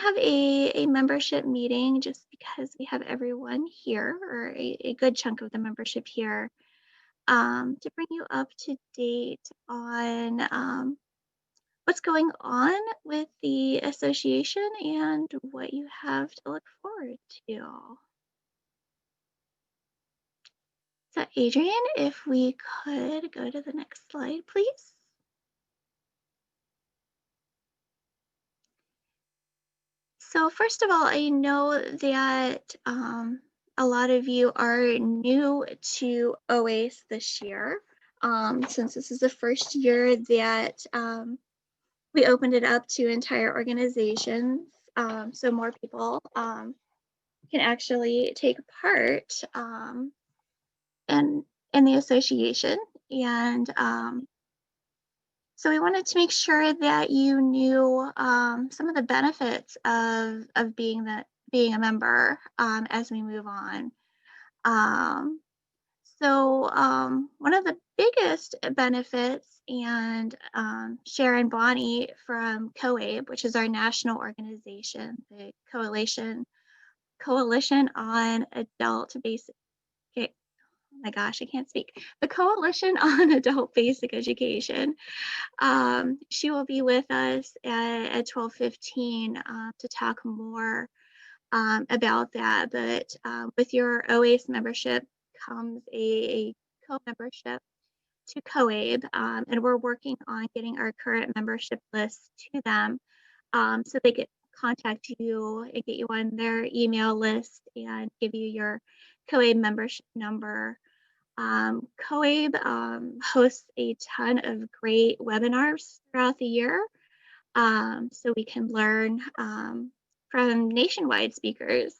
have a membership meeting just because we have everyone here, or a good chunk of the membership here, to bring you up to date on what's going on with the association and what you have to look forward to. So, Adrian, if we could go to the next slide, please. So first of all, I know that a lot of you are new to OAACE this year, since this is the first year that we opened it up to entire organizations, so more people can actually take part in the association. And so we wanted to make sure that you knew some of the benefits of being a member as we move on. Um, One of the biggest benefits, and Sharon Bonney from COABE, which is our national organization, the Coalition on Adult Basic, oh my gosh, I can't speak. The Coalition on Adult Basic Education. She will be with us at 12:15 to talk more about that. But with your OACE membership comes a co-membership to COABE, and we're working on getting our current membership list to them, so they can contact you and get you on their email list and give you your COABE membership number. COABE hosts a ton of great webinars throughout the year, so we can learn from nationwide speakers.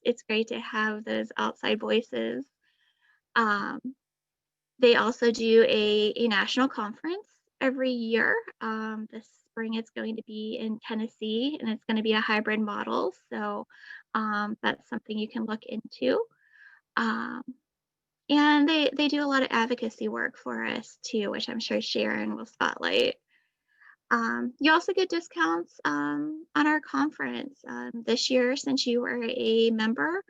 It's great to have those outside voices. Um, they also do a national conference every year. This spring it's going to be in Tennessee, and it's going to be a hybrid model, so that's something you can look into. Um, and they do a lot of advocacy work for us too, which I'm sure Sharon will spotlight. You also get discounts on our conference. This year, since you were a member,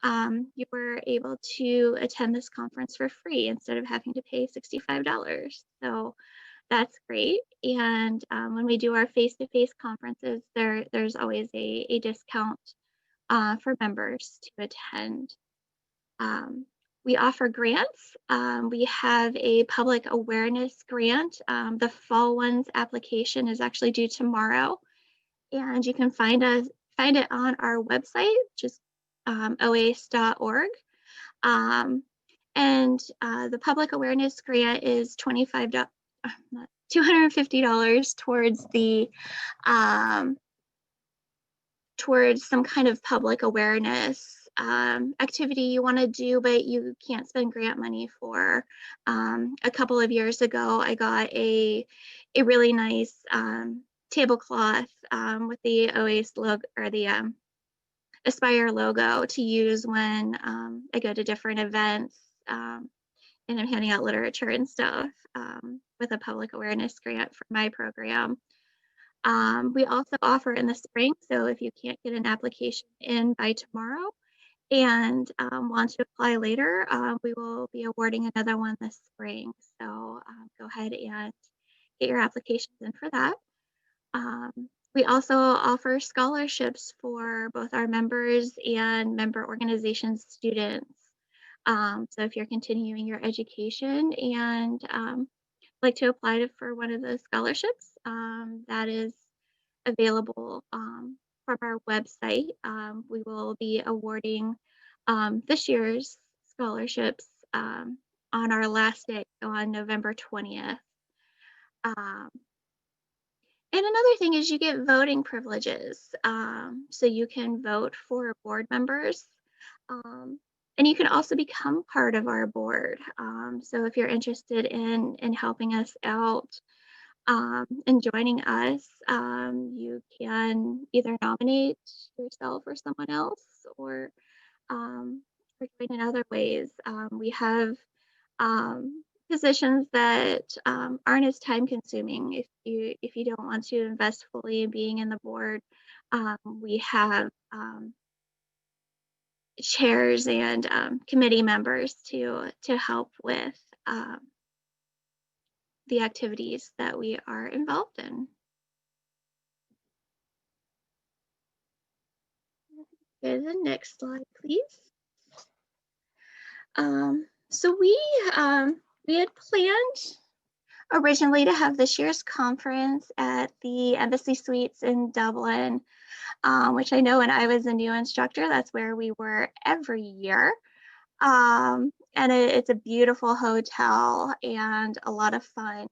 you were able to attend this conference for free instead of having to pay $65. So that's great. And when we do our face-to-face conferences, there's always a discount for members to attend. We offer grants. We have a public awareness grant. The fall one's application is actually due tomorrow, and you can find it on our website, which is oace.org. And the public awareness grant is $250 towards some kind of public awareness activity you want to do, but you can't spend grant money for. A couple of years ago, I got a really nice tablecloth with the OACE logo, or the Aspire logo, to use when I go to different events and I'm handing out literature and stuff, with a public awareness grant for my program. We also offer in the spring, so if you can't get an application in by tomorrow and want to apply later, we will be awarding another one this spring. So go ahead and get your applications in for that. We also offer scholarships for both our members and member organization students. So if you're continuing your education and like to apply for one of those scholarships, that is available from our website. We will be awarding this year's scholarships on our last day on November 20th. Um, and another thing is you get voting privileges. So you can vote for board members. And you can also become part of our board. So if you're interested in helping us out and joining us, you can either nominate yourself or someone else, or join in other ways. We have positions that aren't as time consuming if you don't want to invest fully in being in the board. We have chairs and committee members to help with the activities that we are involved in. Go to the next slide, please. So we had planned originally to have this year's conference at the Embassy Suites in Dublin, which I know when I was a new instructor, that's where we were every year. And it's a beautiful hotel and a lot of fun.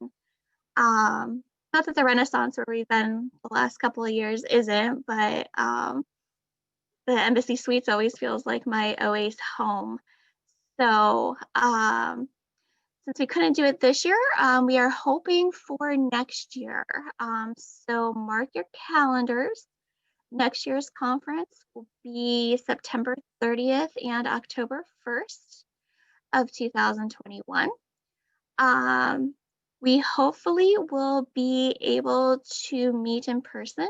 Not that the Renaissance, where we've been the last couple of years, isn't, but the Embassy Suites always feels like my OAACE home. So since we couldn't do it this year, we are hoping for next year. So mark your calendars. Next year's conference will be September 30th and October 1st of 2021. We hopefully will be able to meet in person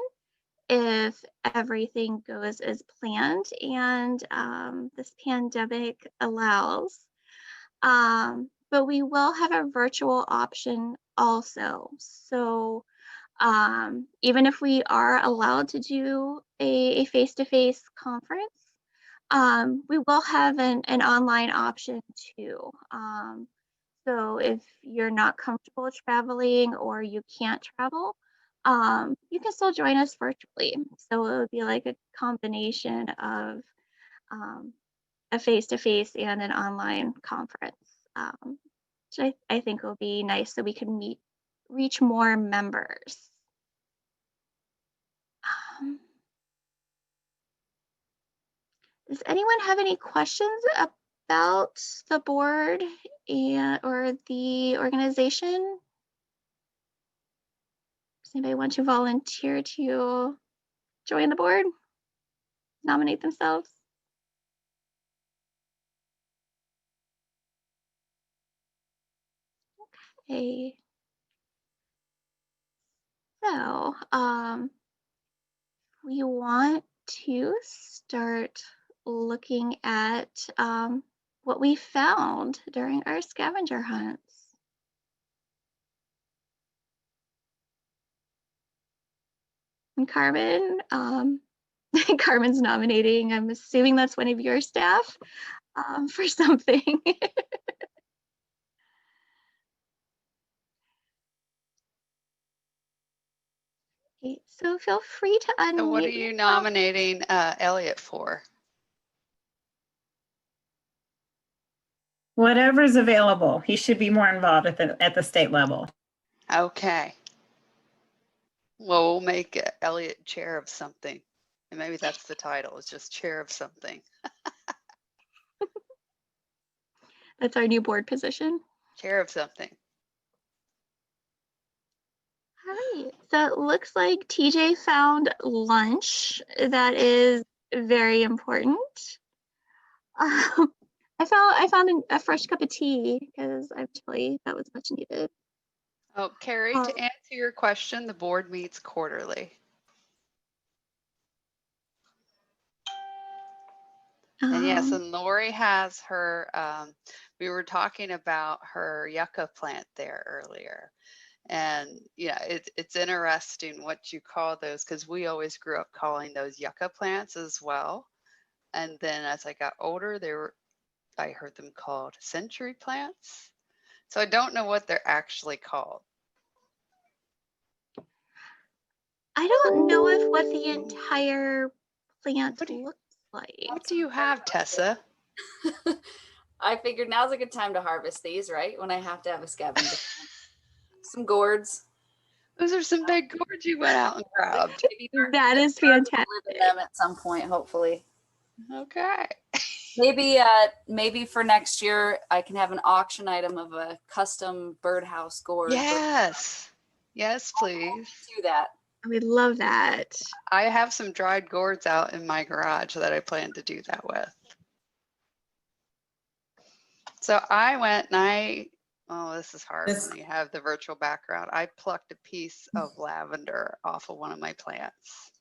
if everything goes as planned and this pandemic allows. But we will have a virtual option also. So even if we are allowed to do a face-to-face conference, we will have an online option too. So if you're not comfortable traveling or you can't travel, you can still join us virtually. So it would be like a combination of a face-to-face and an online conference, which I think will be nice so we can reach more members. Does anyone have any questions about the board or the organization? Does anybody want to volunteer to join the board? Nominate themselves? Okay. So, we want to start looking at what we found during our scavenger hunts. And Carmen, Carmen's nominating. I'm assuming that's one of your staff for something. Okay, so feel free to unmute. So what are you nominating Elliot for? Whatever's available. He should be more involved at the state level. Okay. Well, we'll make Elliot chair of something. And maybe that's the title, it's just chair of something. That's our new board position. Chair of something. All right, so it looks like TJ found lunch. That is very important. I found a fresh cup of tea because I'm chilly. That was much needed. Oh, Carrie, to answer your question, the board meets quarterly. And yes, and Lori has her, we were talking about her yucca plant there earlier. And yeah, it's interesting what you call those, because we always grew up calling those yucca plants as well. And then as I got older, I heard them called century plants. So I don't know what they're actually called. I don't know if what the entire plant looks like. What do you have, Tessa? I figured now's a good time to harvest these, right? When I have to have a scavenger. Some gourds. Those are some big gourds you went out and grabbed. That is fantastic. Live in them at some point, hopefully. Okay. Maybe for next year I can have an auction item of a custom birdhouse gourd. Yes. Yes, please. Do that. I would love that. I have some dried gourds out in my garage that I plan to do that with. So I went and oh, this is hard when you have the virtual background. I plucked a piece of lavender off of one of my plants.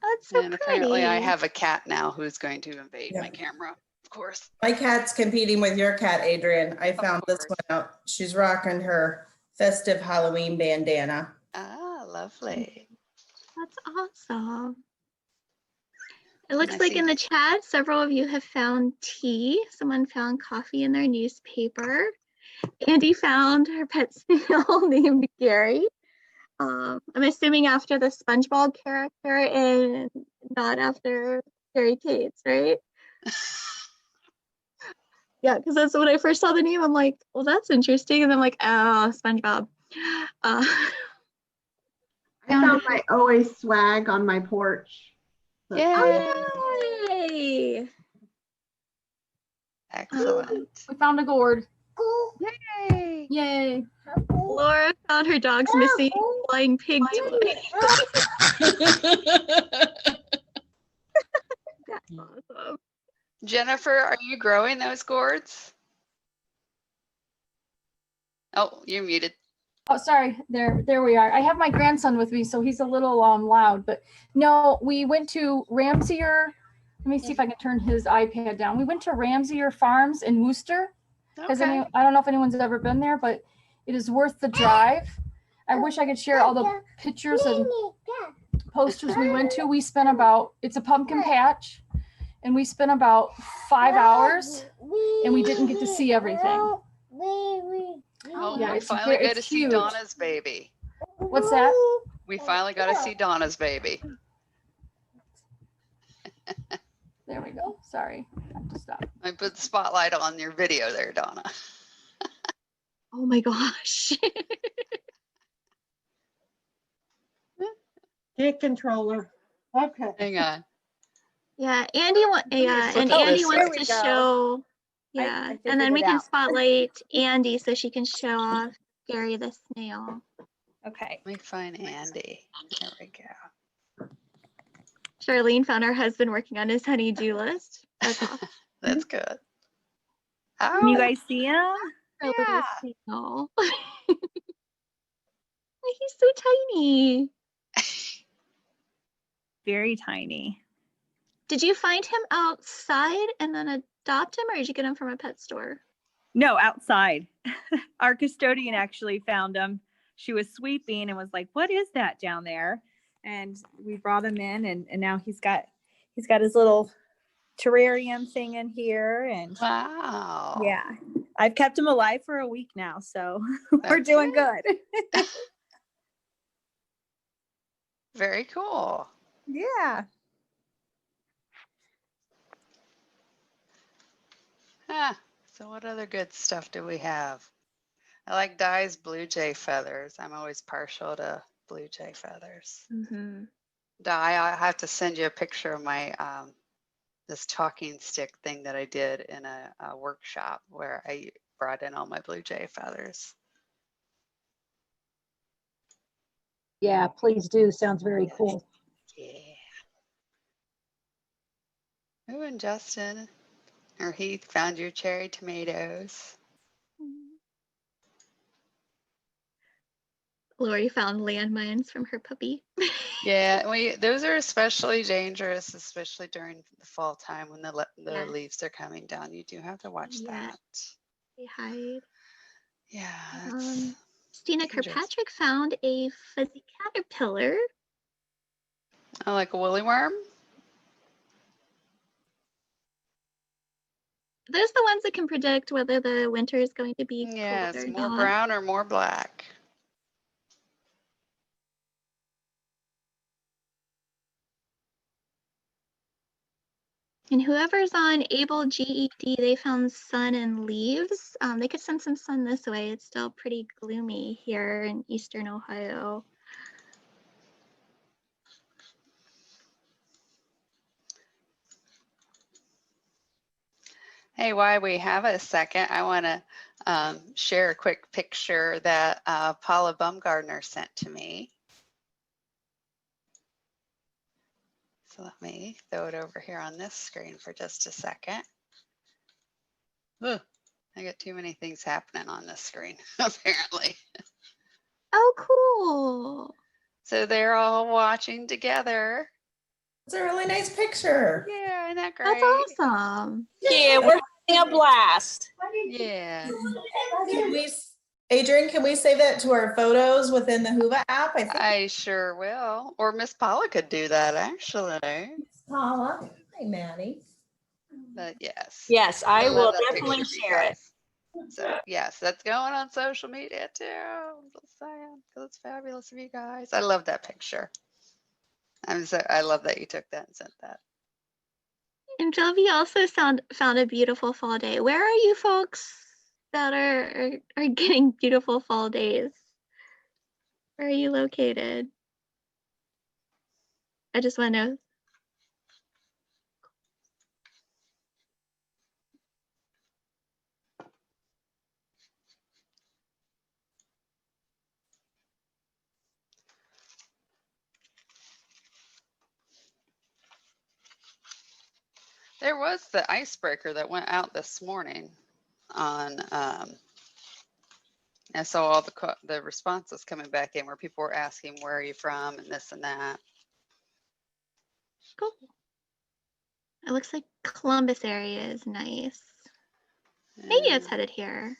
That's so And apparently I pretty. have a cat now who's going to invade Yeah. my camera, of course. My cat's competing with your cat, Adrian. I found this course. one out. She's rocking her festive Halloween bandana. Ah, lovely. That's awesome. It And looks I like see in the chat, several of you have found tea. Someone found coffee in their newspaper. Andy found her pet snail named Gary. I'm assuming after the SpongeBob character and not after Gary Cates, right? Yeah, because that's when I first saw the name. I'm like, well, that's interesting. And I'm like, oh, SpongeBob. I found my OAACE swag on my porch. So- Yay. Yay! Excellent. We found a gourd. Yay. Yay. Laura found her dog's missing flying pig toy. That's awesome. Jennifer, are you growing those gourds? Oh, you're muted. Oh, sorry. There we are. I have my grandson with me, so he's a little loud. But no, we went to Ramsier. Let me see if I can turn his iPad down. We went to Ramsier Farms in Worcester. Okay. I don't know if anyone's ever been there, but it is worth the drive. I wish I could share all the pictures and posters we went to. We spent it's a pumpkin patch, and we spent about 5 hours, and we didn't get to see everything. Oh, Yeah, we it's finally got to see huge. Donna's baby. What's that? We finally got to see Donna's baby. There we go. Sorry, I have to stop. I put the spotlight on your video there, Donna. Oh my gosh. Get controller. Okay. Hang on. Yeah, Andy flip it Andy this wants way. to show. Yeah, and then we can spotlight Andy so she can show off Gary the snail. Okay. Let me find Andy. There we go. Charlene found her husband working on his honey-do list. That's awesome. That's good. Can you Oh, guys see him? Our little yeah. snail. He's so tiny. Very tiny. Did you find him outside and then adopt him, or did you get him from a pet store? No, outside. Our custodian actually found him. She was sweeping and was like, "What is that down there?" And we brought him in, and now he's got his little terrarium thing in here, and Wow. yeah, I've kept him alive for a week now, so we're That's doing good. Very cool. Yeah. So what other good stuff do we have? I like Di's blue jay feathers. I'm always partial to blue jay feathers. Mm-hmm. Di, I have to send you a picture of my this talking stick thing that I did in a workshop where I brought in all my blue jay feathers. Yeah, please do. Sounds very cool. Yeah. Oh, and Justin or Heath found your cherry tomatoes. Lori found landmines from her puppy. Yeah, those are especially dangerous, especially during the fall time when the Yeah. leaves are coming down. You do have to watch Yeah. that. They hide. Yeah, that's Stina dangerous. Kirkpatrick found a fuzzy caterpillar. Oh, like a woolly worm? Those are the ones that can predict whether the winter is going to be Yes, cold or more not. brown or more black. And whoever's on Able GED, they found sun and leaves. They could send some sun this way. It's still pretty gloomy here in eastern Ohio. Hey, while we have a second, I want to share a quick picture that Paula Baumgartner sent to me. So let me throw it over here on this screen for just a second. Ugh, I got too many things happening on this screen, apparently. Oh, cool. So they're all watching together. It's a really nice picture. Yeah, isn't that great? That's awesome. Yeah, we're having a blast. Yeah. Can we, Adrian, can we save that to our photos within the Hoover app? I think I sure will. Or Miss Paula could do that actually. it's Paula. Hi, Maddie. But yes. Yes, I will love that definitely picture of you share it. guys. So yes, that's going on social media too. I'm just saying, 'cause it's fabulous of you guys. I love that picture. I love that you took that and sent that. And Jovi also found a beautiful fall day. Where are you folks that are getting beautiful fall days? Where are you located? I just want to know. There was the icebreaker that went out this morning on, I saw all the responses coming back in where people were asking, where are you from and this and that. Cool. It looks like Columbus area is nice. Maybe it's And headed here.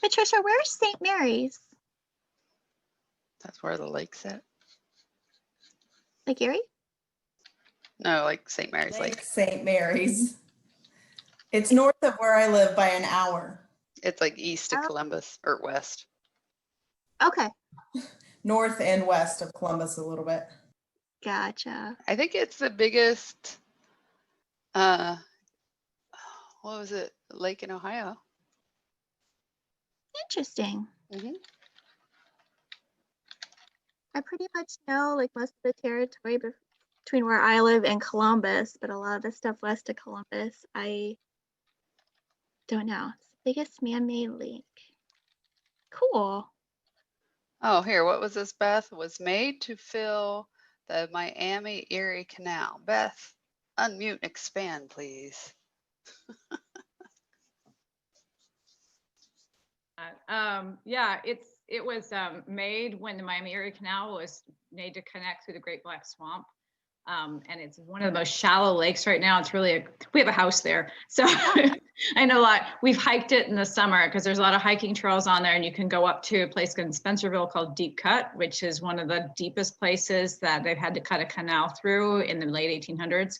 Patricia, where's St. Mary's? that's where the lake's at. Lake Erie? No, like St. Mary's Lake. St. Mary's. It's north of where I live by an hour. It's like east of Oh. Columbus or west. Okay, North and west of Columbus a little bit. gotcha. I think it's the biggest, what was it? Lake in Ohio. Interesting. Hmm. I pretty much know like most of the territory between where I live and Columbus, but a lot of the stuff west of Columbus, I don't know. It's the biggest man-made lake. Cool. Oh, here, what was this, Beth? Was made to fill the Miami Erie Canal. Beth, unmute and expand, please. Yeah, it was made when the Miami-Erie Canal was made to connect through the Great Black Swamp. And it's one of the most shallow lakes right now. It's really we have a house there. So I know a lot. We've hiked it in the summer because there's a lot of hiking trails on there, and you can go up to a place in Spencerville called Deep Cut, which is one of the deepest places that they've had to cut a canal through in the late 1800s.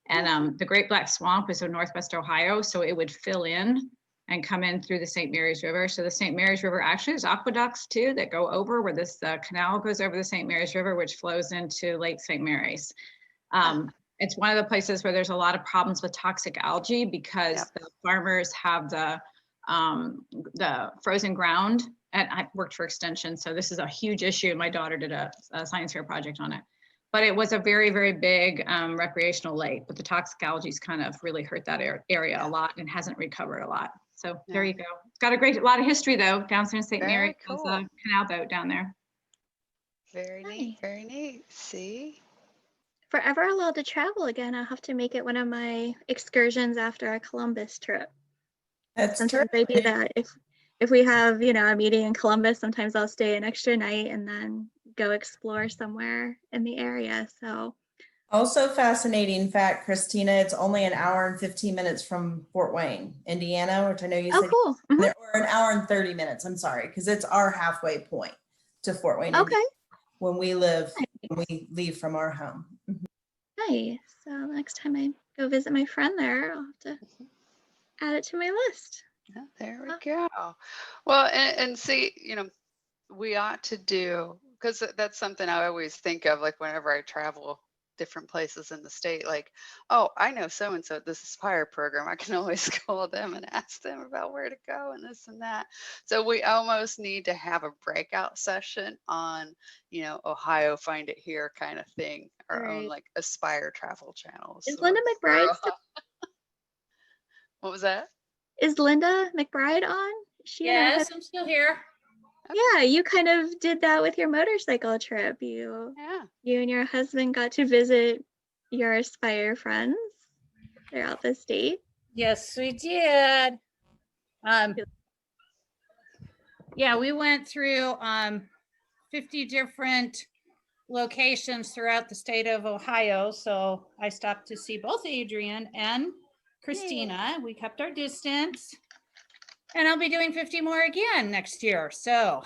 And the Great Black Swamp is in Northwest Ohio, so it would fill in and come in through the St. Mary's River. So the St. Mary's River actually has aqueducts too that go over where this canal goes over the St. Mary's River, which flows into Lake St. Mary's. It's one of the places where there's a lot of problems with toxic algae because the farmers have the frozen ground. And I worked for Extension, so this is a huge issue. My daughter did a science fair project on it. But it was a very, very big recreational lake, but the toxic algae's kind of really hurt that area a lot and hasn't recovered a lot. So there you go. It's got a lot of history though. Downstream St. Mary has a canal boat down there. Very neat, very neat. See? If we're ever allowed to travel again, I'll have to make it one of my excursions after a Columbus trip. That's Sometimes I do that. If we have, a meeting in Columbus, sometimes I'll stay an extra night and then go explore somewhere in the area. So also fascinating fact, Christina, it's only an hour and 15 minutes from Fort Wayne, Indiana, which I know you said. cool. Or an hour and 30 minutes, I'm sorry, because it's our halfway point to Fort Wayne, Okay. Indiana, when we leave from our home. Nice. So next time I go visit my friend there, I'll have to add it to my list. Yeah, there we go. Well, and see, we ought to do, because that's something I always think of, like whenever I travel different places in the state, like, oh, I know so-and-so at this Aspire program. I can always call them and ask them about where to go and this and that. So we almost need to have a breakout session on, Ohio, find it here kind of thing, our own like Aspire travel channels. Is Linda McBride still? What was that? Is Linda McBride on? Yes, I'm still here. Yeah, you kind of did that with your motorcycle trip. You and your husband got to visit your Aspire friends throughout the state. Yes, we did. Yeah, we went through 50 different locations throughout the state of Ohio. So I stopped to see both Adrian and Christina. We kept our distance. And I'll be doing 50 more again next year. So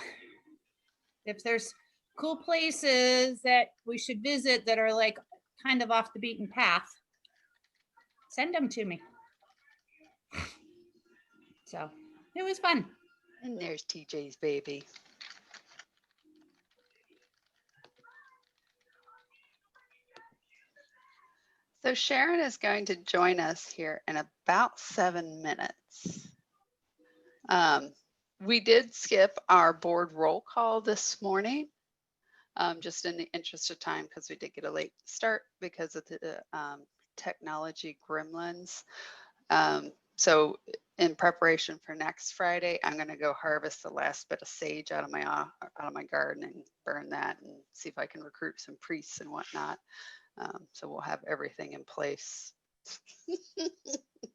if there's cool places that we should visit that are like kind of off the beaten path, send them to me. So it was fun. And there's TJ's baby. So Sharon is going to join us here in about 7 minutes. We did skip our board roll call this morning, just in the interest of time, because we did get a late start because of the technology gremlins. So in preparation for next Friday, I'm going to go harvest the last bit of sage out of my garden and burn that and see if I can recruit some priests and whatnot. So we'll have everything in place.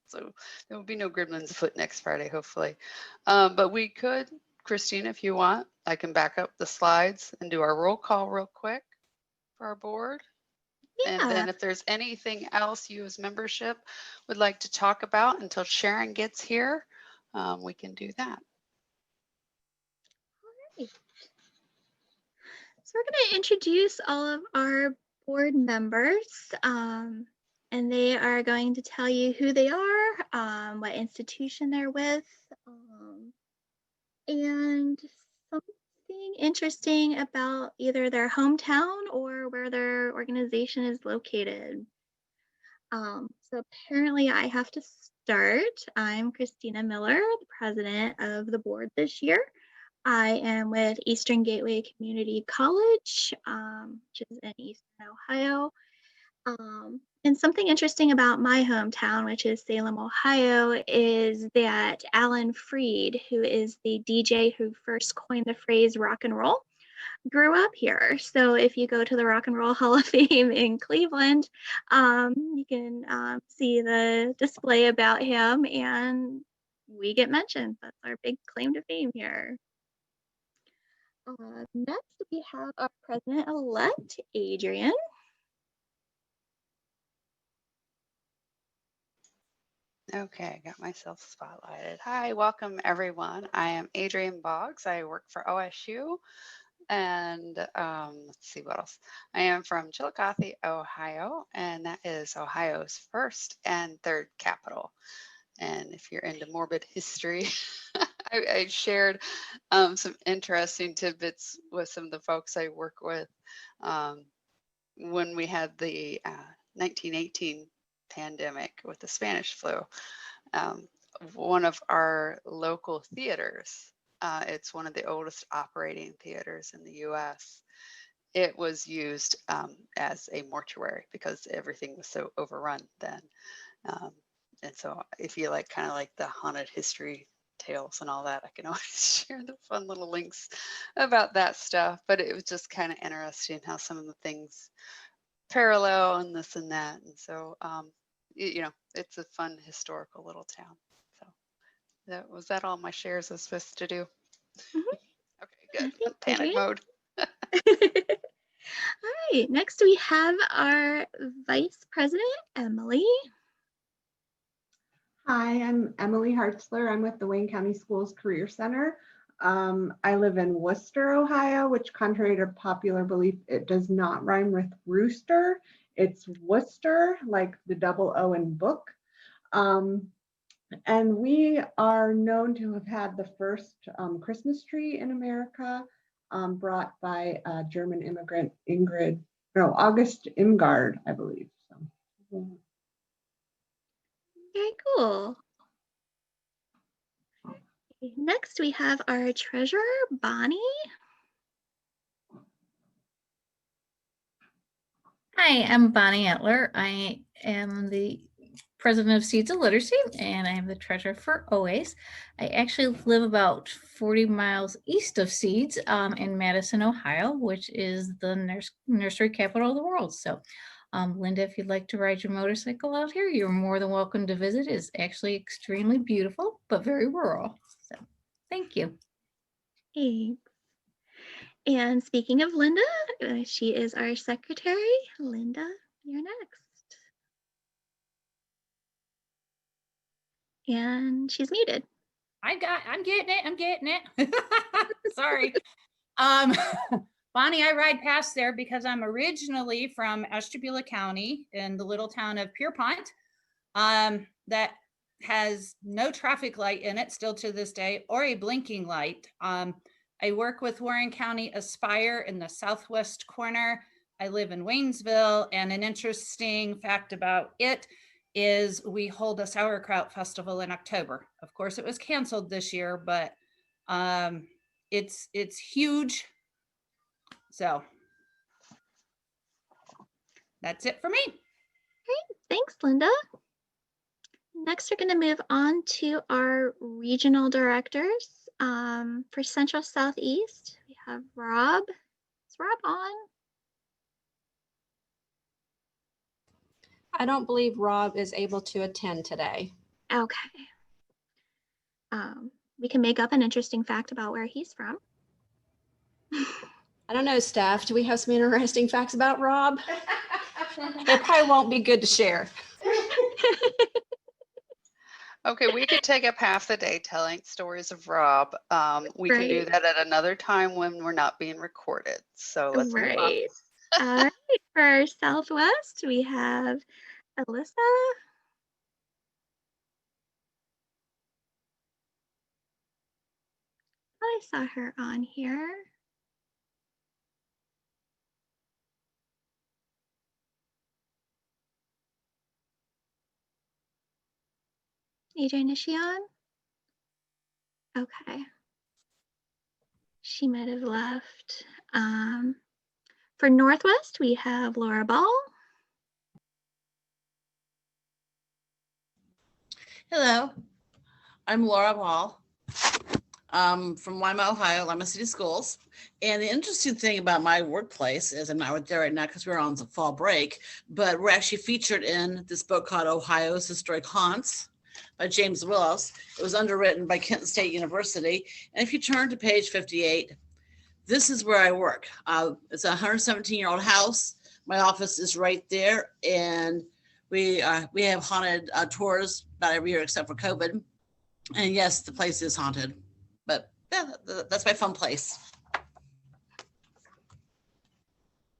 So there will be no gremlins afoot next Friday, hopefully. But we could, Christina, if you want, I can back up the slides and do our roll call real quick for our board. Yeah. And then if there's anything else you as membership would like to talk about until Sharon gets here, we can do that. Alright. So we're going to introduce all of our board members, and they are going to tell you who they are, what institution they're with, and something interesting about either their hometown or where their organization is located. So apparently I have to start. I'm Christina Miller, the president of the board this year. I am with Eastern Gateway Community College, which is in Eastern Ohio. And something interesting about my hometown, which is Salem, Ohio, is that Alan Freed, who is the DJ who first coined the phrase rock and roll, grew up here. So if you go to the Rock and Roll Hall of Fame in Cleveland, you can see the display about him, and we get mentioned. That's our big claim to fame here. Next, we have our president-elect, Adrian. Okay, got myself spotlighted. Hi, welcome everyone. I am Adrian Boggs. I work for OSU, and let's see what else. I am from Chillicothe, Ohio, and that is Ohio's first and third capital. And if you're into morbid history, I shared some interesting tidbits with some of the folks I work with when we had the 1918 pandemic with the Spanish flu. One of our local theaters, it's one of the oldest operating theaters in the US. It was used as a mortuary because everything was so overrun then. And so if you like kind of like the haunted history tales and all that, I can always share the fun little links about that stuff. But it was just kind of interesting how some of the things parallel and this and that. And so, you know, it's a fun historical little town. So was that all my shares I was supposed to do? Mm-hmm. Okay, good. Panic mode. All right, next we have our Vice President, Emily. Hi, I'm Emily Hartzler. I'm with the Wayne County Schools Career Center. I live in Worcester, Ohio, which contrary to popular belief, it does not rhyme with rooster. It's Worcester, like the double O in book. And we are known to have had the first Christmas tree in America, brought by German immigrant August Imgard, I believe. So. Very cool. Next, we have our treasurer, Bonnie. Hi, I'm Bonnie Etler. I am the president of Seeds of Literacy, and I am the treasurer for OAACE. I actually live about 40 miles east of Seeds in Madison, Ohio, which is the nursery capital of the world. So Linda, if you'd like to ride your motorcycle out here, you're more than welcome to visit. It's actually extremely beautiful, but very rural. So thank you. Thanks. And speaking of Linda, she is our secretary. Linda, you're next. And she's muted. I'm getting it. Sorry. Bonnie, I ride past there because I'm originally from Ashtabula County in the little town of Pierpont, that has no traffic light in it still to this day, or a blinking light. I work with Warren County Aspire in the southwest corner. I live in Waynesville, and an interesting fact about it is we hold a sauerkraut festival in October. Of course, it was canceled this year, but it's huge. So that's it for me. Great, thanks, Linda. Next, we're going to move on to our regional directors. For Central Southeast, we have Rob. Is Rob on? I don't believe Rob is able to attend today. Okay. We can make up an interesting fact about where he's from. I don't know, staff. Do we have some interesting facts about Rob? It probably won't be good to share. Okay, we could take up half the day telling stories of Rob. We can do that at another time when we're not being recorded. So let's move on. All right. For Southwest, we have Alyssa. I saw her on here. Adrian, is she on? Okay. She might have left. For Northwest, we have Laura Ball. Hello, I'm Laura Ball. From Lima, Ohio, Lima City Schools. And the interesting thing about my workplace is I'm not there right now because we're on the fall break, but we're actually featured in this book called Ohio's Historic Haunts by James Willis. It was underwritten by Kent State University. And if you turn to page 58, this is where I work. It's a 117-year-old house. My office is right there. And we have haunted tours about every year except for COVID. And yes, the place is haunted. But yeah, that's my fun place.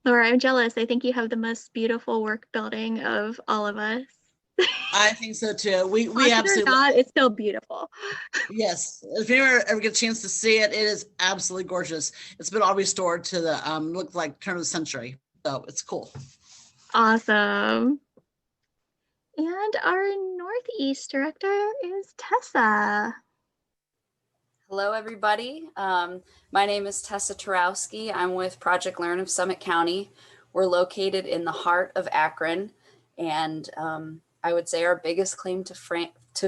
Laura, I'm jealous. I think you have the most beautiful work building of all of us. I think so too. We absolutely not, it's still beautiful. Yes, if you ever get a chance to see it, it is absolutely gorgeous. It's been all restored to the look like turn of the century, so it's cool. Awesome. And our Northeast director is Tessa. Hello, everybody. My name is Tessa Tarowski. I'm with Project Learn of Summit County. We're located in the heart of Akron, and I would say our biggest claim to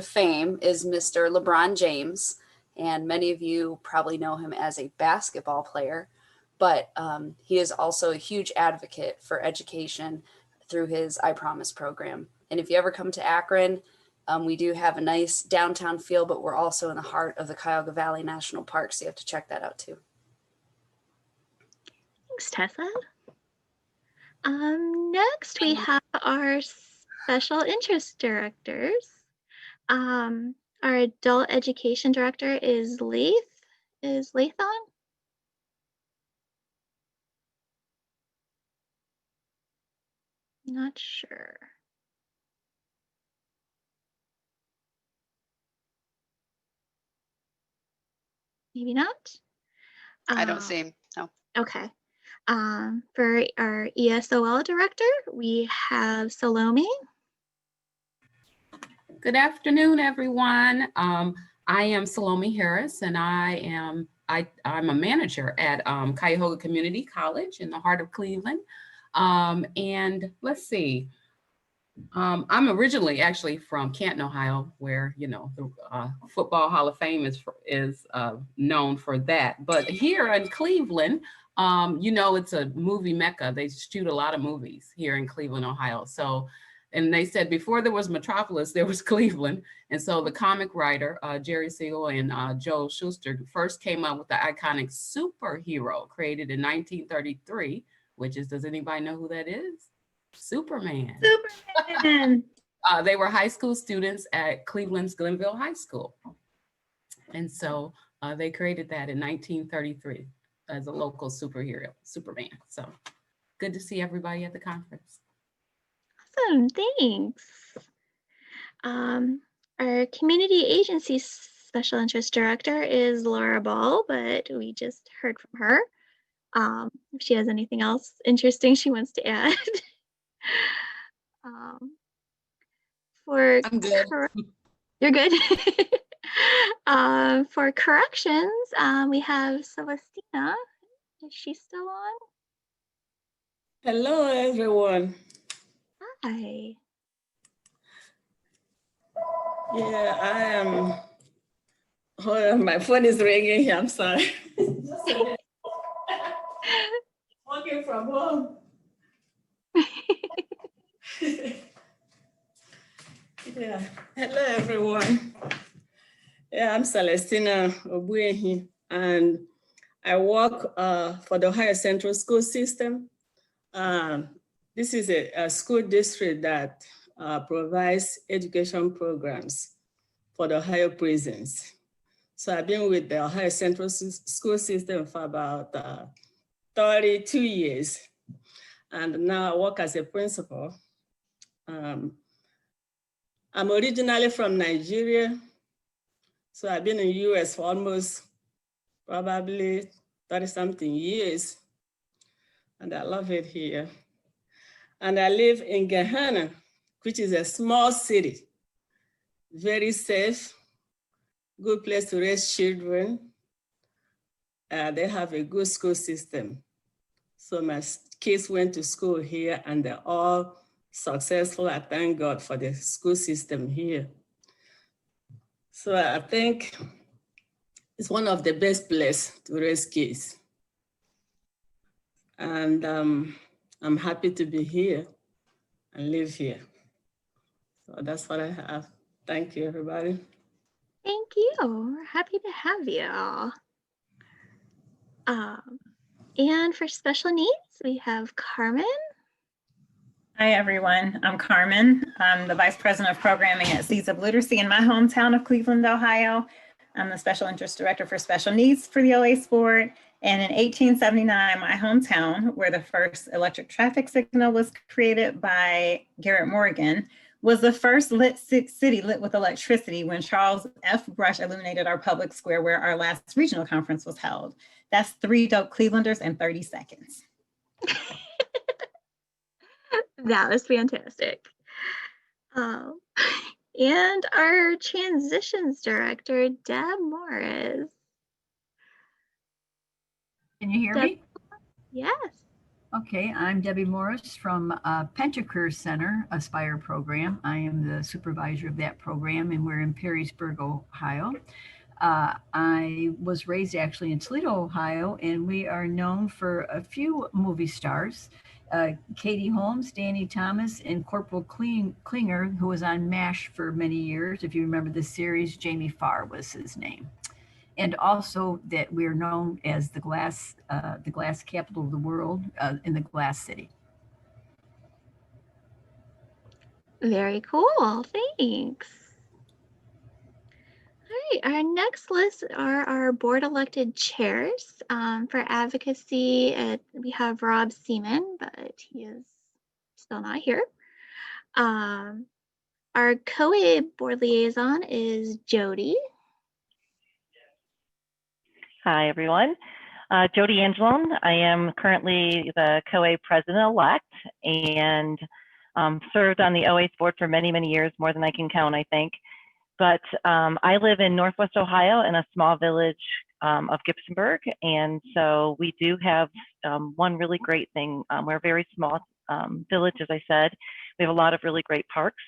fame is Mr. Lebron James, and many of you probably know him as a basketball player, but he is also a huge advocate for education through his I Promise program. And if you ever come to Akron, we do have a nice downtown feel, but we're also in the heart of the Cuyahoga Valley National Park, so you have to check that out too. Thanks, Tessa. Next, we have our special interest directors. Our adult education director is Leith. Is Leith on? Not sure. Maybe not. I don't see him. No. Okay. For our ESOL director, we have Salome. Good afternoon, everyone. I am Salome Harris, and I'm a manager at Cuyahoga Community College in the heart of Cleveland. And let's see. I'm originally actually from Canton, Ohio, where, you know, the Football Hall of Fame is known for that. But here in Cleveland, You know, it's a movie mecca. They shoot a lot of movies here in Cleveland, Ohio. So, and they said before there was Metropolis, there was Cleveland. And so the comic writer, Jerry Siegel and Joel Shuster first came up with the iconic superhero created in 1933, which is, does anybody know who that is? Superman. Superman. They were high school students at Cleveland's Glenville High School. And so they created that in 1933 as a local superhero, Superman. So good to see everybody at the conference. Awesome, thanks. Our community agency special interest director is Laura Ball, but we just heard from her. If she has anything else interesting she wants to add. I'm good. You're good. For corrections, we have Celestina. Is she still on? Hello, everyone. Hi. Yeah, I am. Hold on, my phone is ringing here. I'm sorry. Working from home. Yeah. Hello, everyone. Yeah, I'm Celestina Obuehi, and I work for the Ohio Central School System. This is a school district that provides education programs for the Ohio prisons. So I've been with the Ohio Central School System for about 32 years. And now I work as a principal. I'm originally from Nigeria. So I've been in the US for almost probably 30-something years. And I love it here. And I live in Gahanna, which is a small city, very safe, good place to raise children. They have a good school system. So my kids went to school here and they're all successful. I thank God for the school system here. So I think it's one of the best places to raise kids. And I'm happy to be here and live here. So that's what I have. Thank you, everybody. Thank you. We're happy to have you. And for special needs, we have Carmen. Hi, everyone. I'm Carmen. I'm the Vice President of Programming at Seeds of Literacy in my hometown of Cleveland, Ohio. I'm the Special Interest Director for Special Needs for the OAACE Board. And in 1879, my hometown, where the first electric traffic signal was created by Garrett Morgan, was the first lit city lit with electricity when Charles F. Brush illuminated our public square where our last regional conference was held. That's 3 dope Clevelanders in 30 seconds. That was fantastic. And our transitions director, Deb Morris. Can you hear me? Yes. Okay, I'm Debbie Morris from Pentecareer Center Aspire program. I am the supervisor of that program, and we're in Perrysburg, Ohio. I was raised actually in Toledo, Ohio, and we are known for a few movie stars. Katie Holmes, Danny Thomas, and Corporal Klinger, who was on MASH for many years. If you remember the series, Jamie Farr was his name. And also that we're known as the glass capital of the world in the Glass City. Very cool. Thanks. All right, our next list are our board elected chairs. For advocacy, we have Rob Seaman, but he is still not here. Our COA board liaison is Jody. Hi, everyone. Jody Angelone. I am currently the COA president-elect and served on the OAACE board for many, many years, more than I can count, I think. But I live in Northwest Ohio in a small village of Gibsonburg. And so we do have one really great thing. We're a very small village, as I said. We have a lot of really great parks.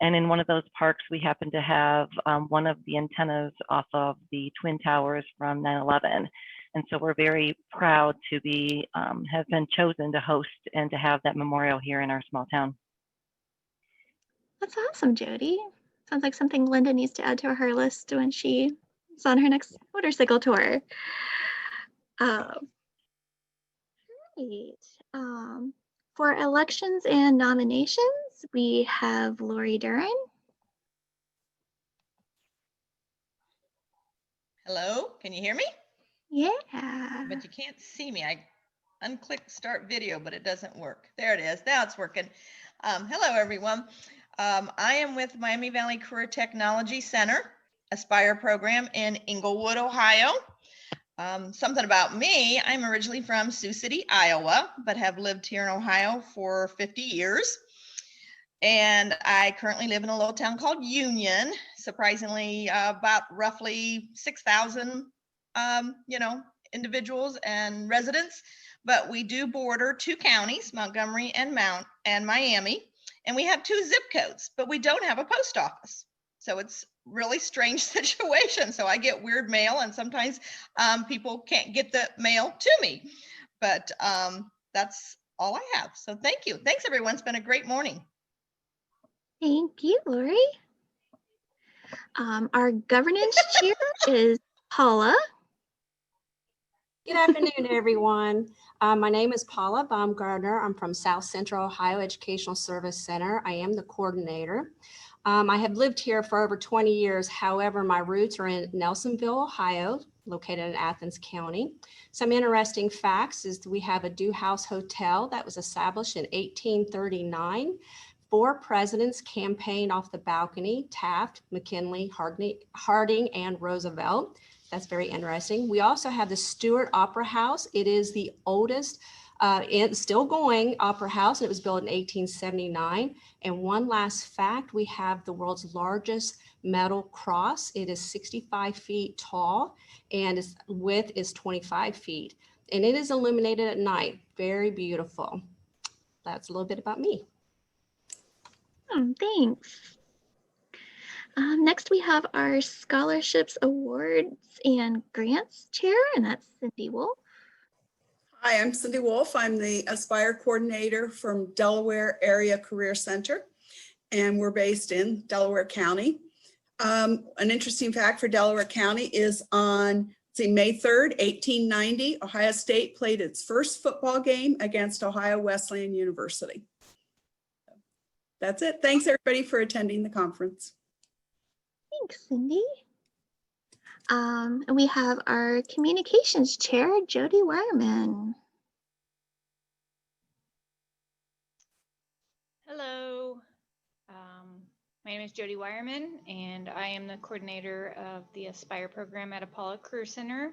And in one of those parks, we happen to have one of the antennas off of the Twin Towers from 9/11. And so we're very proud to be have been chosen to host and to have that memorial here in our small town. That's awesome, Jody. Sounds like something Linda needs to add to her list when she's on her next motorcycle tour. Right. For elections and nominations, we have Lori Duran. Hello, can you hear me? Yeah. But you can't see me. I unclicked start video, but it doesn't work. There it is. Now it's working. Hello, everyone. I am with Miami Valley Career Technology Center, Aspire program in Englewood, Ohio. Something about me, I'm originally from Sioux City, Iowa, but have lived here in Ohio for 50 years. And I currently live in a little town called Union, surprisingly about roughly 6,000, individuals and residents. But we do border 2 counties, Montgomery and Miami, and we have 2 zip codes, but we don't have a post office. So it's really strange situation. So I get weird mail, and sometimes people can't get the mail to me. But that's all I have. So thank you. Thanks, everyone. It's been a great morning. Thank you, Lori. Our governance chair is Paula. Good afternoon, everyone. My name is Paula Baumgartner. I'm from South Central Ohio Educational Service Center. I am the coordinator. I have lived here for over 20 years. However, my roots are in Nelsonville, Ohio, located in Athens County. Some interesting facts is we have a Dew House Hotel that was established in 1839. 4 presidents campaigned off the balcony: Taft, McKinley, Harding, and Roosevelt. That's very interesting. We also have the Stewart Opera House. It is the oldest and still going opera house, and it was built in 1879. And one last fact, we have the world's largest metal cross. It is 65 feet tall, and its width is 25 feet. And it is illuminated at night. Very beautiful. That's a little bit about me. Thanks. Next, we have our scholarships, awards, and grants chair, and that's Cindy Wolf. Hi, I'm Cindy Wolf. I'm the Aspire coordinator from Delaware Area Career Center, and we're based in Delaware County. An interesting fact for Delaware County is on May 3rd, 1890, Ohio State played its first football game against Ohio Wesleyan University. That's it. Thanks, everybody, for attending the conference. Thanks, Cindy. And we have our communications chair, Jody Wireman. Hello, my name is Jody Wireman, and I am the coordinator of the Aspire program at Apollo Career Center.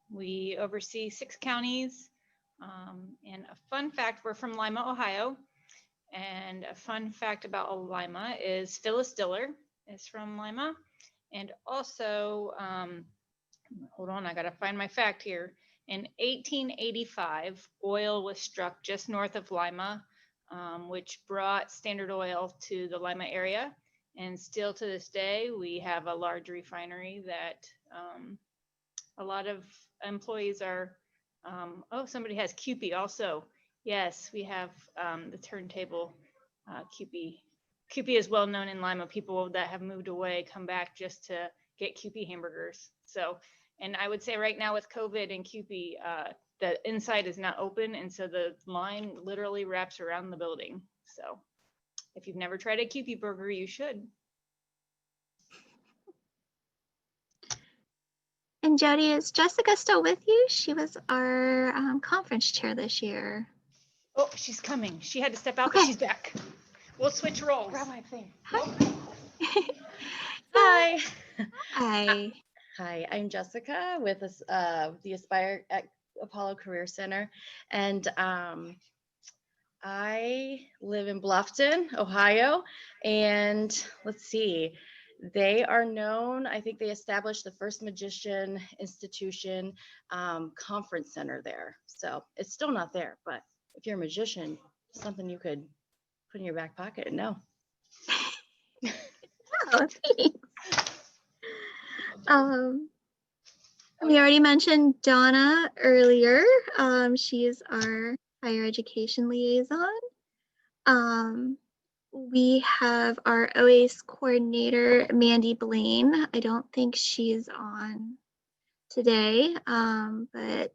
We oversee 6 counties, and a fun fact, we're from Lima, Ohio, and a fun fact about Lima is Phyllis Diller is from Lima. And also, hold on, I gotta find my fact here. In 1885, oil was struck just north of Lima, which brought Standard Oil to the Lima area. And still to this day, we have a large refinery that a lot of employees are, oh, somebody has CUPE also. Yes, we have the turntable CUPE. CUPE is well known in Lima. People that have moved away come back just to get CUPE hamburgers. So, and I would say right now with COVID and CUPE, the inside is not open, and so the line literally wraps around the building. So if you've never tried a CUPE burger, you should. And Jody, is Jessica still with you? She was our conference chair this year. Oh, she's coming. She had to step out, but she's back. We'll switch roles. Grab my thing. Hi. Hi. Hi, I'm Jessica with the Aspire at Apollo Career Center, and I live in Bluffton, Ohio, and let's see, they are known, I think they established the first magician institution conference center there. So it's still not there, but if you're a magician, something you could put in your back pocket and know. Oh, thanks. We already mentioned Donna earlier. She is our higher education liaison. We have our OAACE coordinator, Mandy Blaine. I don't think she's on today, but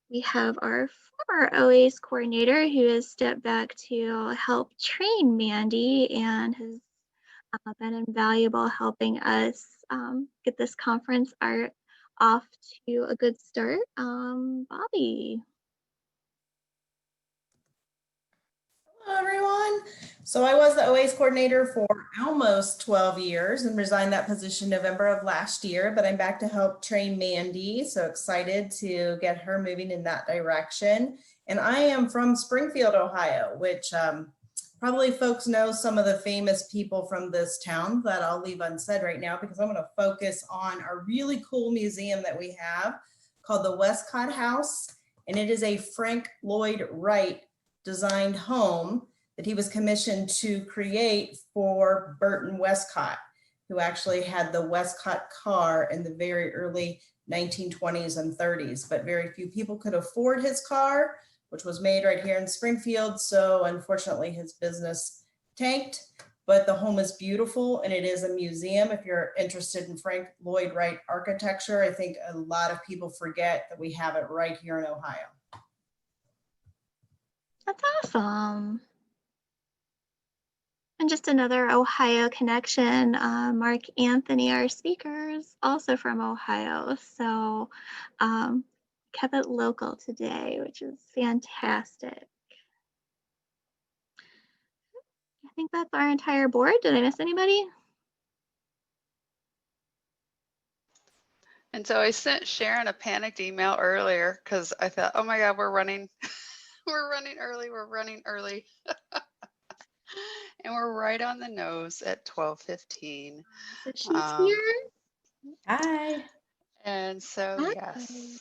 we have our former OAACE coordinator who has stepped back to help train Mandy and has been invaluable helping us get this conference art off to a good start. Bobby. Hello, everyone. So I was the OAACE coordinator for almost 12 years and resigned that position November of last year, but I'm back to help train Mandy. So excited to get her moving in that direction. And I am from Springfield, Ohio, which probably folks know some of the famous people from this town that I'll leave unsaid right now because I'm going to focus on a really cool museum that we have called the Westcott House. And it is a Frank Lloyd Wright designed home that he was commissioned to create for Burton Westcott, who actually had the Westcott car in the very early 1920s and 30s, but very few people could afford his car, which was made right here in Springfield. So unfortunately his business tanked, but the home is beautiful and it is a museum. If you're interested in Frank Lloyd Wright architecture, I think a lot of people forget that we have it right here in Ohio. That's awesome. And just another Ohio connection, Mark Anthony, our speaker, is also from Ohio. So kept it local today, which is fantastic. I think that's our entire board. Did I miss anybody? And so I sent Sharon a panicked email earlier because I thought, oh my God, we're running, we're running early. And we're right on the nose at 12:15. So she's here. Hi. And so, Hi. yes.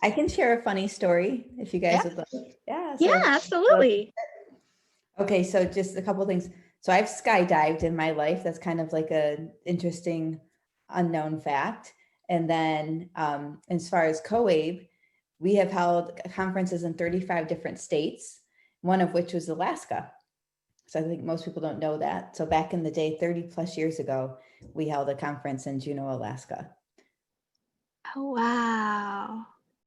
I can share a funny story if you guys would like. Yeah. Yeah, absolutely. Okay, so just a couple of things. So I've skydived in my life. That's kind of like an interesting unknown fact. And then as far as COABE, we have held conferences in 35 different states, one of which was Alaska. So I think most people don't know that. So back in the day, 30 plus years ago, we held a conference in Juneau, Alaska. Oh, wow.